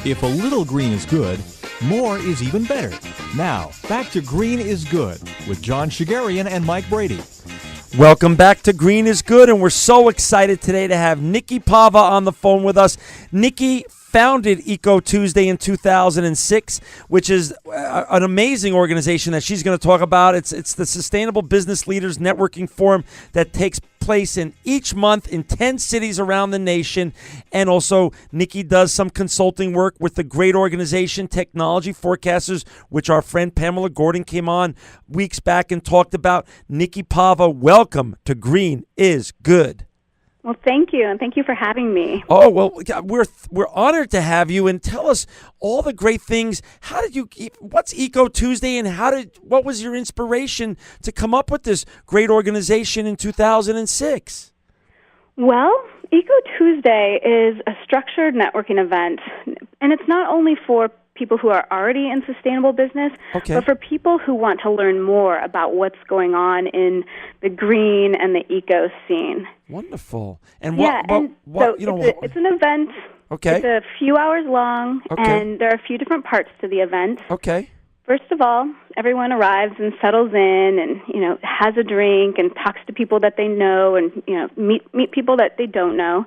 If a little green is good, more is even better. Now, back to Green is Good with John Shigarian and Mike Brady. Welcome back to Green is Good, and we're so excited today to have Nikki Pava on the phone with us. Nikki founded Eco Tuesday in 2006, which is an amazing organization that she's going to talk about. It's the Sustainable Business Leaders Networking Forum that takes place in each month in 10 cities around the nation. And also, Nikki does some consulting work with the great organization Technology Forecasters, which our friend Pamela Gordon came on weeks back and talked about. Nikki Pava, welcome to Green is Good. Well, thank you, and thank you for having me. Oh, well, we're honored to have you, and tell us all the great things. What's Eco Tuesday, and what was your inspiration to come up with this great organization in 2006? Well, Eco Tuesday is a structured networking event, and it's not only for people who are already in sustainable business, but for people who want to learn more about what's going on in the green and the eco scene. Wonderful. And it's an event. Okay. It's a few hours long, and there are a few different parts to the event. Okay. First of all, everyone arrives and settles in and, has a drink and talks to people that they know and, meet people that they don't know.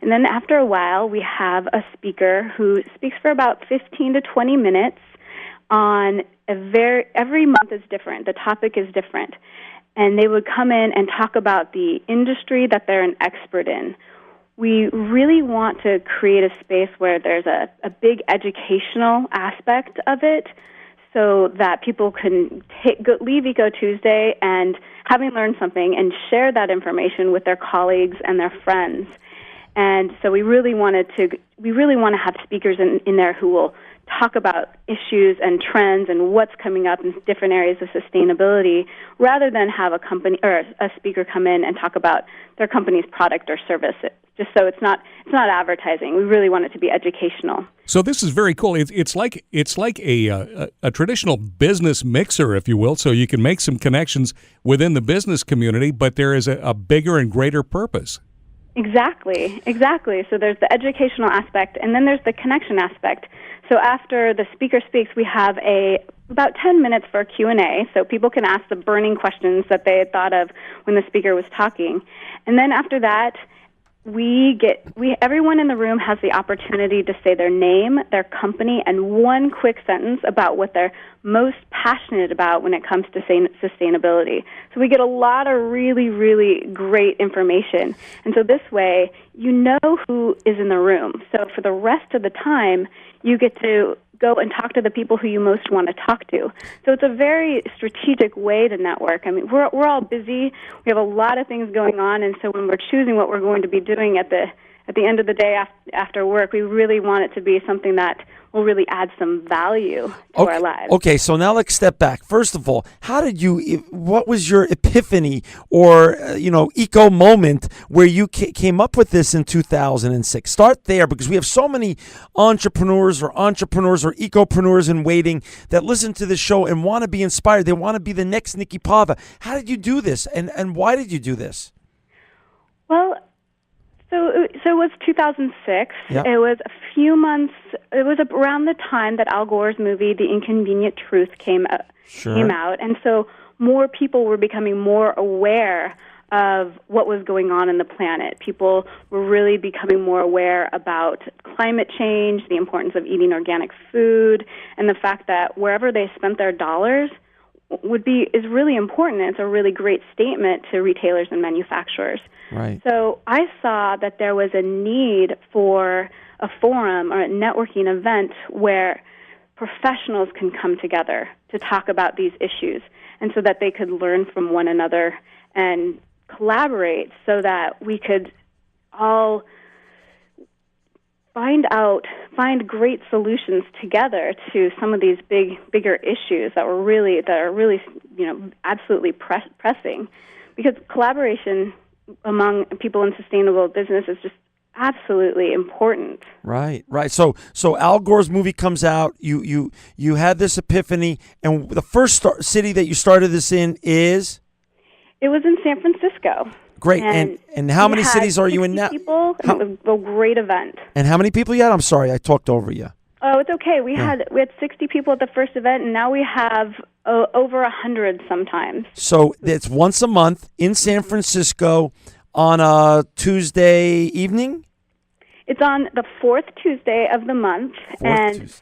And then after a while, we have a speaker who speaks for about 15 to 20 minutes on every month is different. The topic is different. And they would come in and talk about the industry that they're an expert in. We really want to create a space where there's a big educational aspect of it so that people can leave Eco Tuesday and having learned something and share that information with their colleagues and their friends. And so we really want to have speakers in there who will talk about issues and trends and what's coming up in different areas of sustainability, rather than have a company or a speaker come in and talk about their company's product or service. Just so it's not advertising. We really want it to be educational. So this is very cool. It's like a traditional business mixer, if you will. So you can make some connections within the business community, but there is a bigger and greater purpose. Exactly. So there's the educational aspect, and then there's the connection aspect. So after the speaker speaks, we have about 10 minutes for a Q&A, so people can ask the burning questions that they had thought of when the speaker was talking. And then after that, everyone in the room has the opportunity to say their name, their company, and one quick sentence about what they're most passionate about when it comes to sustainability. So we get a lot of really, really great information. And so this way, you know who is in the room. So for the rest of the time, you get to go and talk to the people who you most want to talk to. So it's a very strategic way to network. I mean, we're all busy. We have a lot of things going on, and so when we're choosing what we're going to be doing at the end of the day after work, we really want it to be something that will really add some value to our lives. Okay, so now let's step back. First of all, what was your epiphany or, eco moment where you came up with this in 2006? Start there, because we have so many entrepreneurs or ecopreneurs in waiting that listen to this show and want to be inspired. They want to be the next Nikki Pava. How did you do this, and why did you do this? Well, So it was 2006. Yep. It was a few months. It was around the time that Al Gore's movie The Inconvenient Truth came out, and so more people were becoming more aware of what was going on in the planet. People were really becoming more aware about climate change, the importance of eating organic food, and the fact that wherever they spent their dollars is really important. It's a really great statement to retailers and manufacturers. Right. So I saw that there was a need for a forum or a networking event where professionals can come together to talk about these issues, and so that they could learn from one another and collaborate so that we could all find great solutions together to some of these bigger issues that are really absolutely pressing, because collaboration among people in sustainable business is just absolutely important. Right. So Al Gore's movie comes out. You had this epiphany, and the first city that you started this in is? It was in San Francisco. Great. And how many cities are you in now? People, and it was a great event. And how many people you had? I'm sorry, I talked over you. Oh, it's okay. We had 60 people at the first event, and now we have over 100 sometimes. So it's once a month in San Francisco on a Tuesday evening? It's on the fourth Tuesday of the month,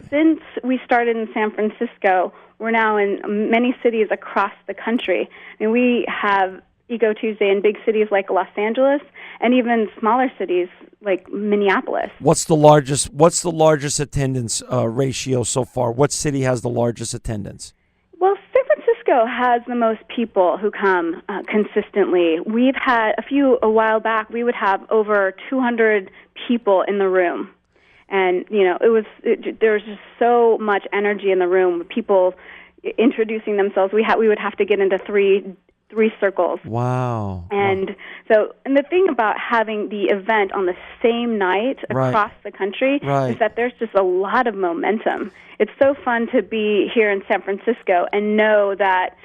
since we started in San Francisco, we're now in many cities across the country. I mean, we have Eco Tuesday in big cities like Los Angeles, and even smaller cities like Minneapolis. What's the largest attendance ratio so far? What city has the largest attendance? Well, San Francisco has the most people who come consistently. We've had a while back, we would have over 200 people in the room. And, there was just so much energy in the room, people introducing themselves. We would have to get into three circles. Wow. And the thing about having the event on the same night across the country is that there's just a lot of momentum. It's so fun to be here in San Francisco and know that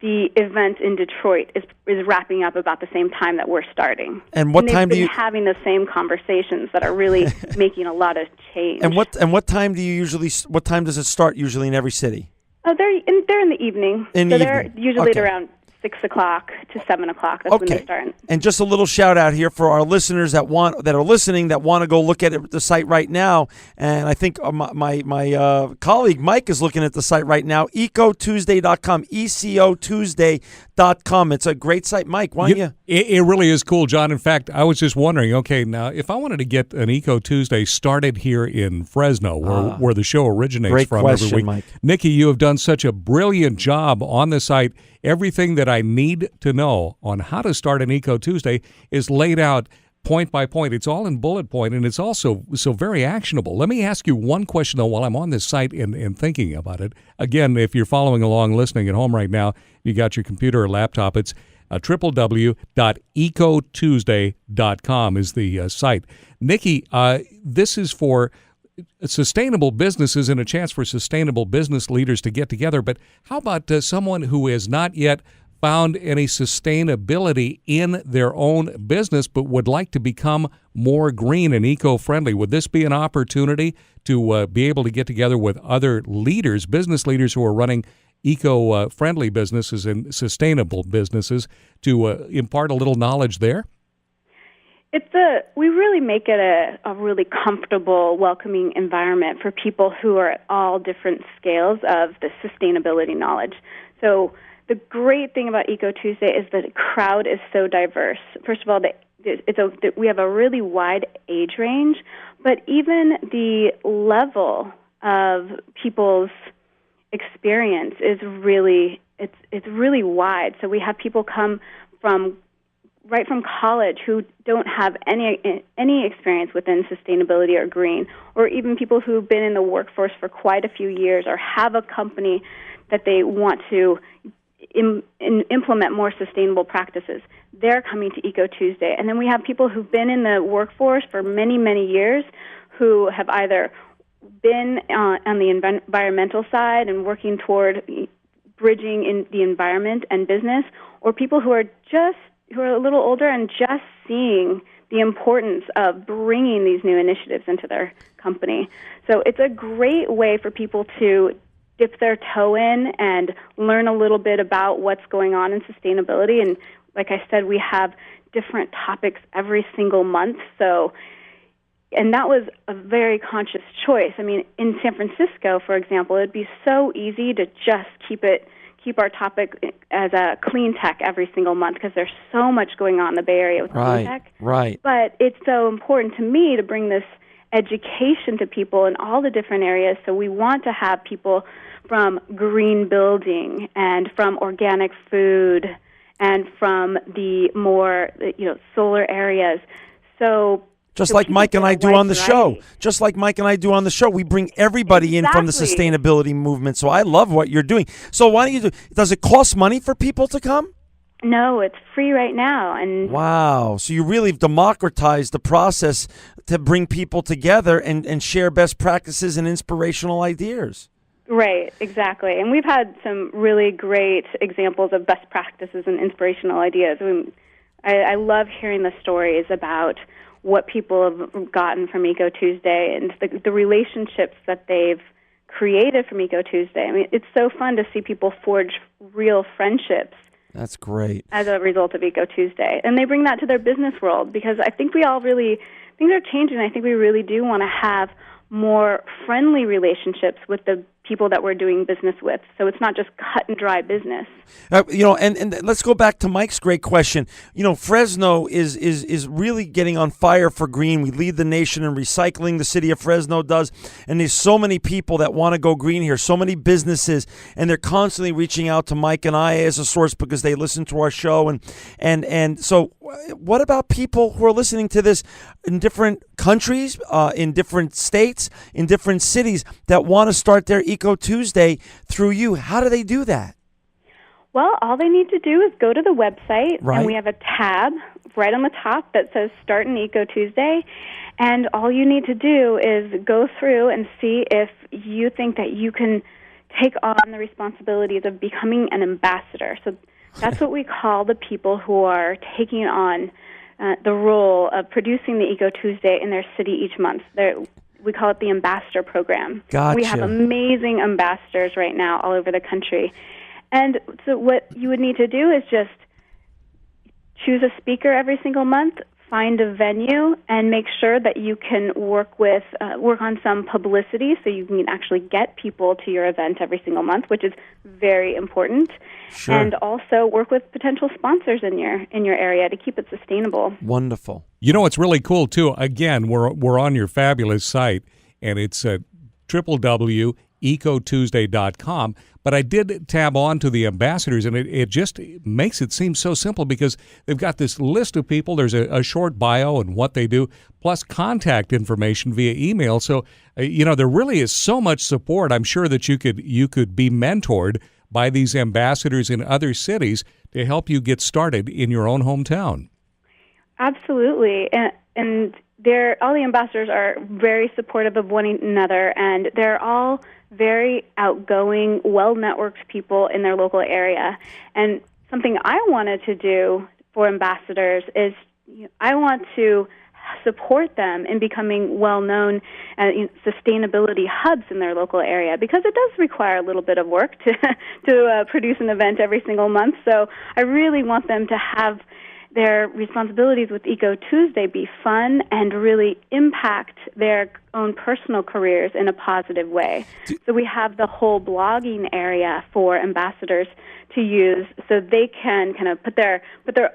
the event in Detroit is wrapping up about the same time that we're starting. And what time do you having the same conversations that are really making a lot of change? And what time does it start usually in every city? Oh, they're in the evening. They're usually at around 6 o'clock to 7 o'clock. That's when they start. And just a little shout out here for our listeners that are listening that want to go look at the site right now. And I think my colleague Mike is looking at the site right now. EcoTuesday.com, ECOTuesday.com. It's a great site, Mike. Why don't you? It really is cool, John. In fact, I was just wondering. Okay, now if I wanted to get an Eco Tuesday started here in Fresno, where the show originates from question, every week, Mike. Nikki, you have done such a brilliant job on the site. Everything that I need to know on how to start an Eco Tuesday is laid out point by point. It's all in bullet point, and it's also so very actionable. Let me ask you one question, though, while I'm on this site and thinking about it. Again, if you're following along, listening at home right now, you got your computer or laptop, it's www.ecotuesday.com is the site. Nikki, this is for sustainable businesses and a chance for sustainable business leaders to get together. But how about someone who has not yet found any sustainability in their own business but would like to become more green and eco-friendly? Would this be an opportunity to be able to get together with other leaders, business leaders who are running eco-friendly businesses and sustainable businesses to impart a little knowledge there? We really make it a really comfortable, welcoming environment for people who are at all different scales of the sustainability knowledge. So the great thing about Eco Tuesday is that the crowd is so diverse. First of all, we have a really wide age range, but even the level of people's experience is really wide. So we have people come right from college who don't have any experience within sustainability or green, or even people who've been in the workforce for quite a few years or have a company that they want to implement more sustainable practices. They're coming to Eco Tuesday. And then we have people who've been in the workforce for many, many years who have either been on the environmental side and working toward bridging in the environment and business, or people who are a little older and just seeing the importance of bringing these new initiatives into their company. So it's a great way for people to dip their toe in and learn a little bit about what's going on in sustainability. And like I said, we have different topics every single month. And that was a very conscious choice. I mean, in San Francisco, for example, it'd be so easy to just keep our topic as a clean tech every single month because there's so much going on in the Bay Area with clean tech. Right. But it's so important to me to bring this education to people in all the different areas. So we want to have people from green building and from organic food and from the more solar areas. Just like Mike and I do on the show. Just like Mike and I do on the show. We bring everybody in from the sustainability movement. So I love what you're doing. So why don't you does it cost money for people to come? No, it's free right now. And wow. So you really democratized the process to bring people together and share best practices and inspirational ideas. Right, exactly. And we've had some really great examples of best practices and inspirational ideas. I love hearing the stories about what people have gotten from Eco Tuesday and the relationships that they've created from Eco Tuesday. I mean, it's so fun to see people forge real friendships. That's great. As a result of Eco Tuesday. And they bring that to their business world because I think we all really, things are changing. I think we really do want to have more friendly relationships with the people that we're doing business with. So it's not just cut and dry business. And let's go back to Mike's great question. Fresno is really getting on fire for green. We lead the nation in recycling. The city of Fresno does. And there's so many people that want to go green here, so many businesses, and they're constantly reaching out to Mike and I as a source because they listen to our show. And so what about people who are listening to this in different countries, in different states, in different cities that want to start their Eco Tuesday through you? How do they do that? Well, all they need to do is go to the website, right. And we have a tab right on the top that says Start an Eco Tuesday, and all you need to do is go through and see if you think that you can take on the responsibilities of becoming an ambassador. So that's what we call the people who are taking on the role of producing the Eco Tuesday in their city each month. We call it the Ambassador Program. Gotcha. We have amazing ambassadors right now all over the country. And so what you would need to do is just choose a speaker every single month, find a venue, and make sure that you can work on some publicity so you can actually get people to your event every single month, which is very important. Sure. And also work with potential sponsors in your area to keep it sustainable. Wonderful. It's really cool too. Again, we're on your fabulous site, and it's www.ecotuesday.com. But I did tab on to the ambassadors, and it just makes it seem so simple because they've got this list of people. There's a short bio and what they do, plus contact information via email. So, there really is so much support. I'm sure that you could be mentored by these ambassadors in other cities to help you get started in your own hometown. Absolutely. And all the ambassadors are very supportive of one another, and they're all very outgoing, well-networked people in their local area. And something I wanted to do for ambassadors is I want to support them in becoming well-known sustainability hubs in their local area, because it does require a little bit of work to produce an event every single month. So I really want them to have their responsibilities with Eco Tuesday be fun and really impact their own personal careers in a positive way. So we have the whole blogging area for ambassadors to use, so they can kind of put their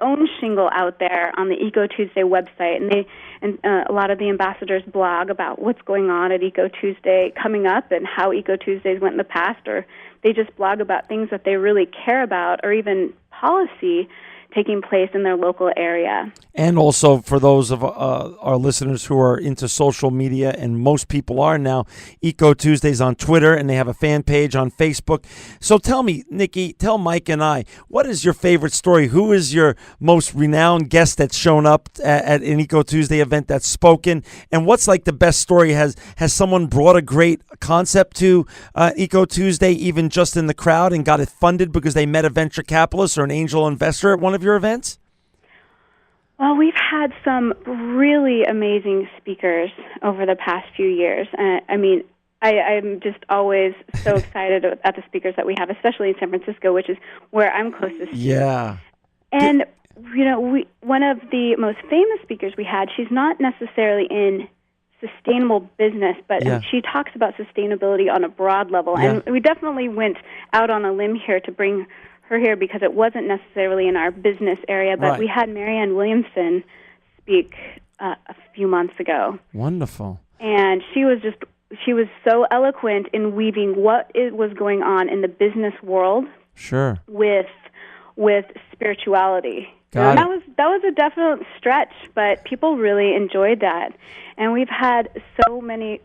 own shingle out there on the Eco Tuesday website, and a lot of the ambassadors blog about what's going on at Eco Tuesday coming up and how Eco Tuesdays went in the past, or they just blog about things that they really care about, or even policy taking place in their local area. And also for those of our listeners who are into social media, and most people are now, Eco Tuesdays on Twitter, and they have a fan page on Facebook. So tell me, Nikki, tell Mike and I, what is your favorite story? Who is your most renowned guest that's shown up at an Eco Tuesday event that's spoken? And what's like the best story? Has someone brought a great concept to Eco Tuesday, even just in the crowd, and got it funded because they met a venture capitalist or an angel investor at one of your events? Well, we've had some really amazing speakers over the past few years. I'm just always so excited at the speakers that we have, especially in San Francisco, which is where I'm closest to. Yeah. And, one of the most famous speakers we had, she's not necessarily in sustainable business, but she talks about sustainability on a broad level. Yeah. And we definitely went out on a limb here to bring her here because it wasn't necessarily in our business area, but we had Marianne Williamson speak a few months ago. Wonderful. And she was so eloquent in weaving what was going on in the business world. Sure. With spirituality. Got it. That was a definite stretch, but people really enjoyed that. And we've had so many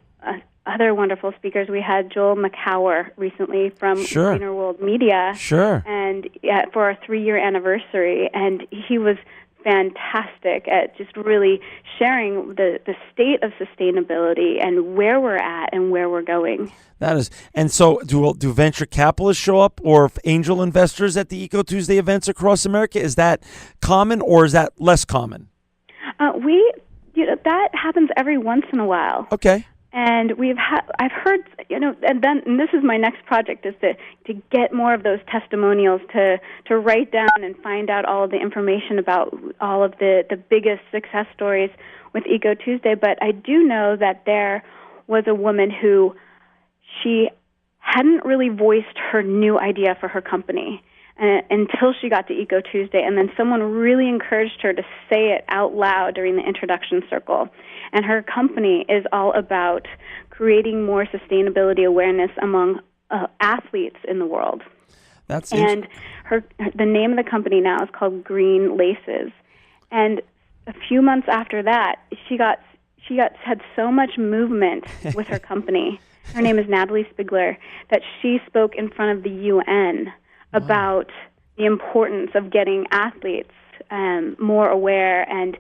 other wonderful speakers. We had Joel McCower recently from Greener World Media. Sure. And for our 3-year anniversary, and he was fantastic at just really sharing the state of sustainability and where we're at and where we're going. That is, and so do venture capitalists show up, or angel investors at the Eco Tuesday events across America? Is that common, or is that less common? that happens every once in a while. Okay. And I've heard, and this is my next project, is to get more of those testimonials, to write down and find out all of the information about all of the biggest success stories with Eco Tuesday. But I do know that there was a woman who she hadn't really voiced her new idea for her company until she got to Eco Tuesday, and then someone really encouraged her to say it out loud during the introduction circle. And her company is all about creating more sustainability awareness among athletes in the world. And the name of the company now is called Green Laces. And a few months after that, she had so much movement with her company. Her name is Natalie Spiegler, that she spoke in front of the UN about the importance of getting athletes more aware and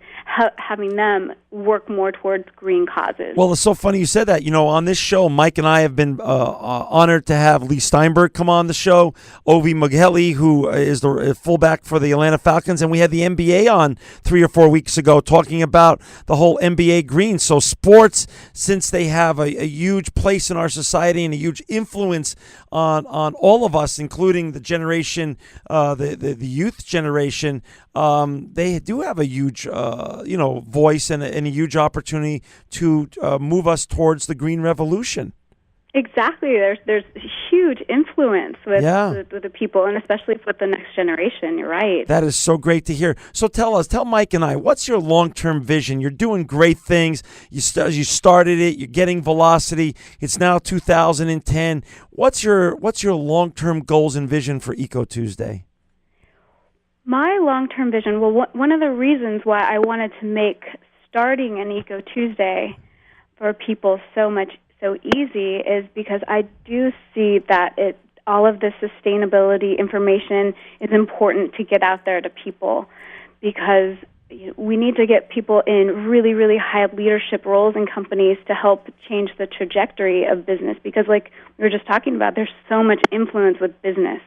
having them work more towards green causes. Well, it's so funny you said that. On this show, Mike and I have been honored to have Lee Steinberg come on the show, Ovi Mugheli, who is the fullback for the Atlanta Falcons, and we had the NBA on 3 or 4 weeks ago talking about the whole NBA green. So sports, since they have a huge place in our society and a huge influence on all of us, including the generation, the youth generation, they do have a huge, voice and a huge opportunity to move us towards the green revolution. Exactly. There's huge influence with the people, and especially with the next generation. You're right. That is so great to hear. So tell Mike and I, what's your long-term vision? You're doing great things. You started it. You're getting velocity. It's now 2010. What's your long-term goals and vision for Eco Tuesday? My long-term vision, one of the reasons why I wanted to make starting an Eco Tuesday for people so easy is because I do see that all of the sustainability information is important to get out there to people, because we need to get people in really, really high leadership roles in companies to help change the trajectory of business, because like we were just talking about, there's so much influence with business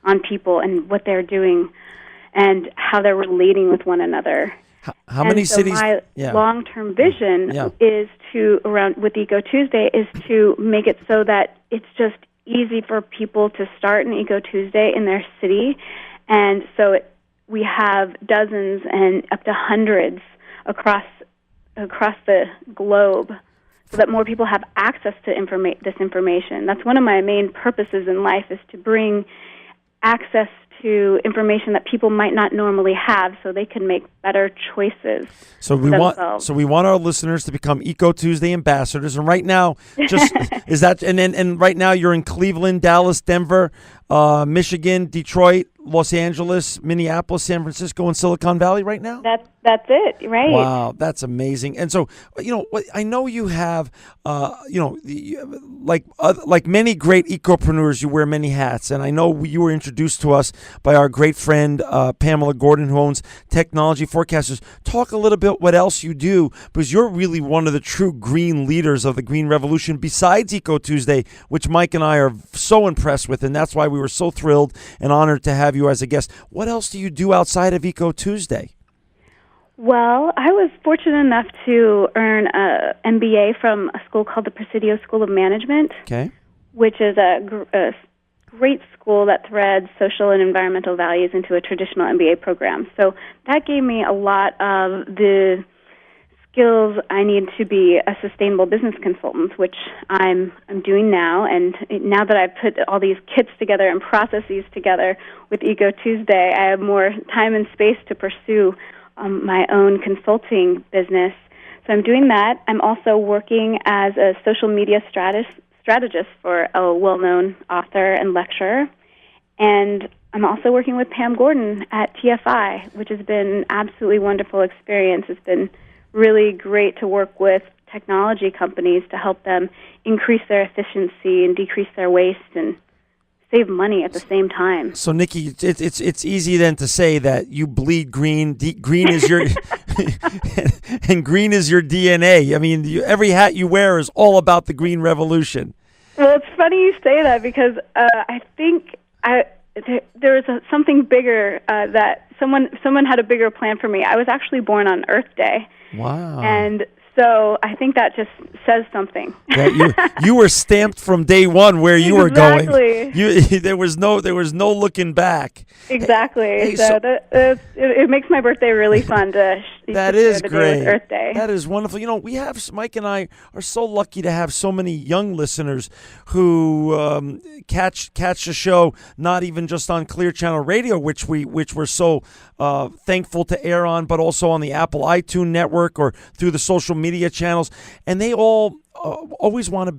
on people and what they're doing and how they're relating with one another. How many cities? My long-term vision is with Eco Tuesday is to make it so that it's just easy for people to start an Eco Tuesday in their city, and so we have dozens and up to hundreds across the globe, so that more people have access to this information. That's one of my main purposes in life, is to bring access to information that people might not normally have, so they can make better choices. So we want our listeners to become Eco Tuesday ambassadors. And right now, and right now you're in Cleveland, Dallas, Denver, Michigan, Detroit, Los Angeles, Minneapolis, San Francisco, and Silicon Valley right now? That's it, right? Wow, that's amazing. And so, I know you have, like many great ecopreneurs, you wear many hats. And I know you were introduced to us by our great friend, Pamela Gordon, who owns Technology Forecasters. Talk a little bit what else you do, because you're really one of the true green leaders of the green revolution besides Eco Tuesday, which Mike and I are so impressed with. And that's why we were so thrilled and honored to have you as a guest. What else do you do outside of Eco Tuesday? Well, I was fortunate enough to earn an MBA from a school called the Presidio School of Management, which is a great school that threads social and environmental values into a traditional MBA program. So that gave me a lot of the skills I need to be a sustainable business consultant, which I'm doing now. And now that I've put all these kits together and processes together with Eco Tuesday, I have more time and space to pursue my own consulting business. So I'm doing that. I'm also working as a social media strategist for a well-known author and lecturer. And I'm also working with Pam Gordon at TFI, which has been an absolutely wonderful experience. It's been really great to work with technology companies to help them increase their efficiency and decrease their waste and save money at the same time. So, Nikki, it's easy then to say that you bleed green. Green is your and green is your DNA. I mean, every hat you wear is all about the green revolution. Well, it's funny you say that, because I think there was something bigger that someone had a bigger plan for me. I was actually born on Earth Day, Wow. And so I think that just says something. That you were stamped from day one where you were going. Exactly. There was no looking back. Exactly. Hey, it makes my birthday really fun to that to is share the great. day with Earth Day. That is wonderful. We have Mike and I are so lucky to have so many young listeners who catch the show not even just on Clear Channel Radio, which we're so thankful to air on, but also on the Apple iTunes network or through the social media channels, and they all always want to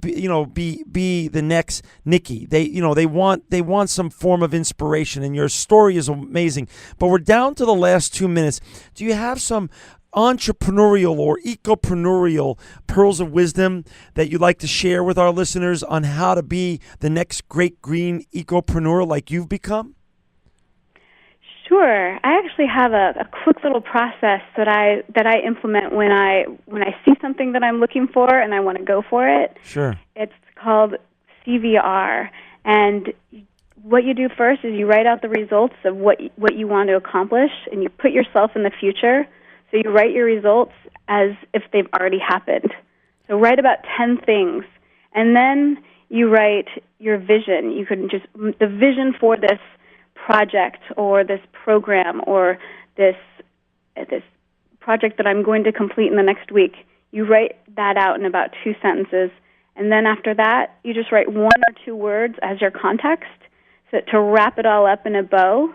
be the next Nikki. They want some form of inspiration, and your story is amazing. But we're down to the last 2 minutes. Do you have some entrepreneurial or ecopreneurial pearls of wisdom that you'd like to share with our listeners on how to be the next great green ecopreneur like you've become? Sure. I actually have a quick little process that I implement when I see something that I'm looking for and I want to go for it. Sure. It's called CVR, and what you do first is you write out the results of what you want to accomplish, and you put yourself in the future. So you write your results as if they've already happened. So write about 10 things, and then you write your vision. You could just the vision for this project or this program or this project that I'm going to complete in the next week. You write that out in about 2 sentences, and then after that, you just write 1 or 2 words as your context to wrap it all up in a bow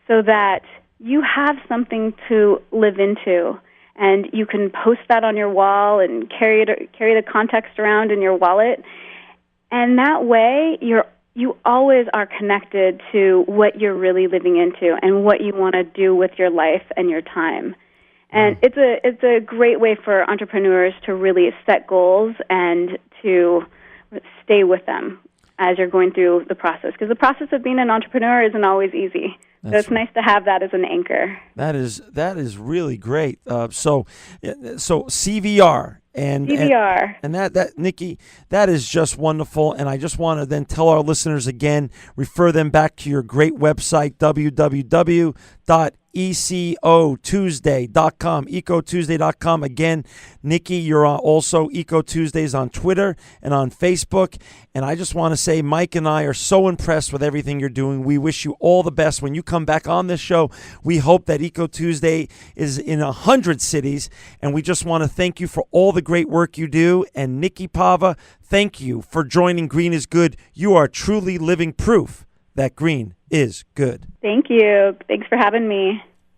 so that you have something to live into, and you can post that on your wall and carry the context around in your wallet, and that way you always are connected to what you're really living into and what you want to do with your life and your time. And it's a great way for entrepreneurs to really set goals and to stay with them as you're going through the process. Because the process of being an entrepreneur isn't always easy. So it's nice to have that as an anchor. That is really great. So CVR. And that Nikki, that is just wonderful. And I just want to then tell our listeners again, refer them back to your great website, www.ecotuesday.com, ecotuesday.com. Again, Nikki, you're also Eco Tuesdays on Twitter and on Facebook. And I just want to say, Mike and I are so impressed with everything you're doing. We wish you all the best when you come back on this show. We hope that Eco Tuesday is in 100 cities. And we just want to thank you for all the great work you do. And Nikki Pava, thank you for joining Green is Good. You are truly living proof that green is good. Thank you. Thanks for having me.